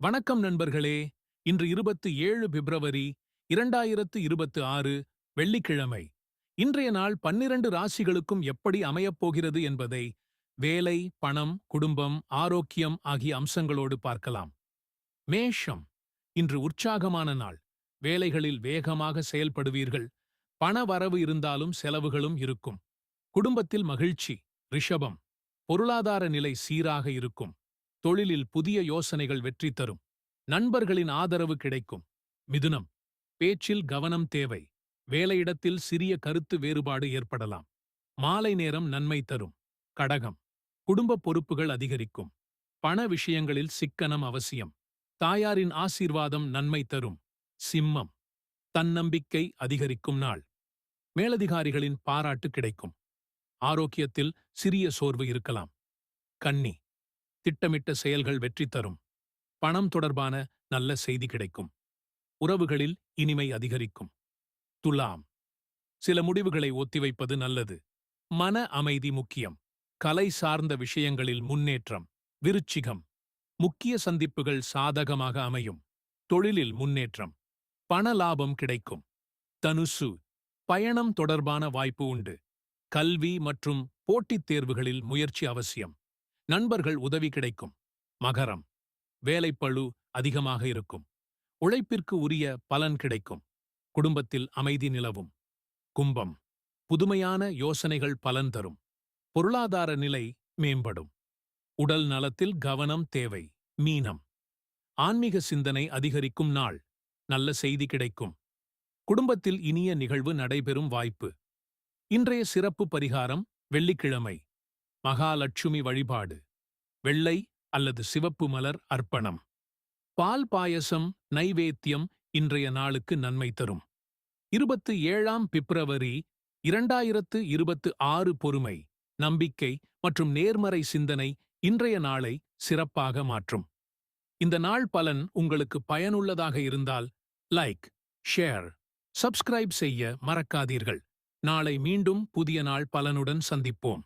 வணக்கம் நண்பர்களே. இன்று 27 பிப்ரவரி 2026 வெள்ளிக்கிழமை. இன்றைய நாள் 12 ராசிகளுக்கும் எப்படி அமையப்போகிறது என்பதை வேலை, பணம், குடும்பம், ஆரோக்கியம் ஆகிய அம்சங்களோடு பார்க்கலாம். மேஷம். இன்று உற்சாகமான நாள். வேலைகளில் வேகமாக செயல்படுவீர்கள். பண வரவு இருந்தாலும் செலவுகளும் இருக்கும். குடும்பத்தில் மகிழ்ச்சி. ரிஷபம். பொருளாதார நிலை சீராக இருக்கும். தொழிலில் புதிய யோசனைகள் வெற்றி தரும். நண்பர்களின் ஆதரவு கிடைக்கும். மிதுனம். பேச்சில் கவனம் தேவை. வேலையிடத்தில் சிறிய கருத்து வேறுபாடு ஏற்படலாம். மாலை நேரம் நன்மை தரும். கடகம். குடும்ப பொறுப்புகள் அதிகரிக்கும். பண விஷயங்களில் சிக்கனம் அவசியம். தாயாரின் ஆசீர்வாதம் நன்மை தரும். சிம்மம். தன்னம்பிக்கை அதிகரிக்கும் நாள். மேலதிகாரிகளின் பாராட்டு கிடைக்கும். ஆரோக்கியத்தில் சிறிய சோர்வு இருக்கலாம். கன்னி. திட்டமிட்ட செயல்கள் வெற்றி தரும். பணம் தொடர்பான நல்ல செய்தி கிடைக்கும். உறவுகளில் இனிமை அதிகரிக்கும். துலாம். சில முடிவுகளை ஒத்திவைப்பது நல்லது. மன அமைதி முக்கியம். கலை சார்ந்த விஷயங்களில் முன்னேற்றம். விருச்சிகம். முக்கிய சந்திப்புகள் சாதகமாக அமையும். தொழிலில் முன்னேற்றம். பண லாபம் கிடைக்கும். தனுசு. பயணம் தொடர்பான வாய்ப்பு உண்டு. கல்வி மற்றும் போட்டித் தேர்வுகளில் முயற்சி அவசியம். நண்பர்கள் உதவி கிடைக்கும். மகரம். வேலைப்பளு அதிகமாக இருக்கும். உழைப்பிற்கு உரிய பலன் கிடைக்கும். குடும்பத்தில் அமைதி நிலவும். கும்பம். புதுமையான யோசனைகள் பலன் தரும். பொருளாதார நிலை மேம்படும். உடல் நலத்தில் கவனம் தேவை. மீனம். ஆன்மீக சிந்தனை அதிகரிக்கும் நாள். நல்ல செய்தி கிடைக்கும். குடும்பத்தில் இனிய நிகழ்வு நடைபெறும் வாய்ப்பு. இன்றைய சிறப்பு பரிகாரம் வெள்ளிக்கிழமை. மகாலட்சுமி வழிபாடு. வெள்ளை அல்லது சிவப்பு மலர் அர்ப்பணம். பால் பாயசம் நைவேத்தியம் இன்றைய நாளுக்கு நன்மை தரும். 27 பிப்ரவரி 2026 பொறுமை, நம்பிக்கை மற்றும் நேர்மறை சிந்தனை இன்றைய நாளை சிறப்பாக மாற்றும். இந்த நாள் பலன் உங்களுக்கு பயனுள்ளதாக இருந்தால் லைக், ஷேர், சப்ஸ்கிரைப் செய்ய மறக்காதீர்கள். நாளை மீண்டும் புதிய நாள் பலனுடன் சந்திப்போம்.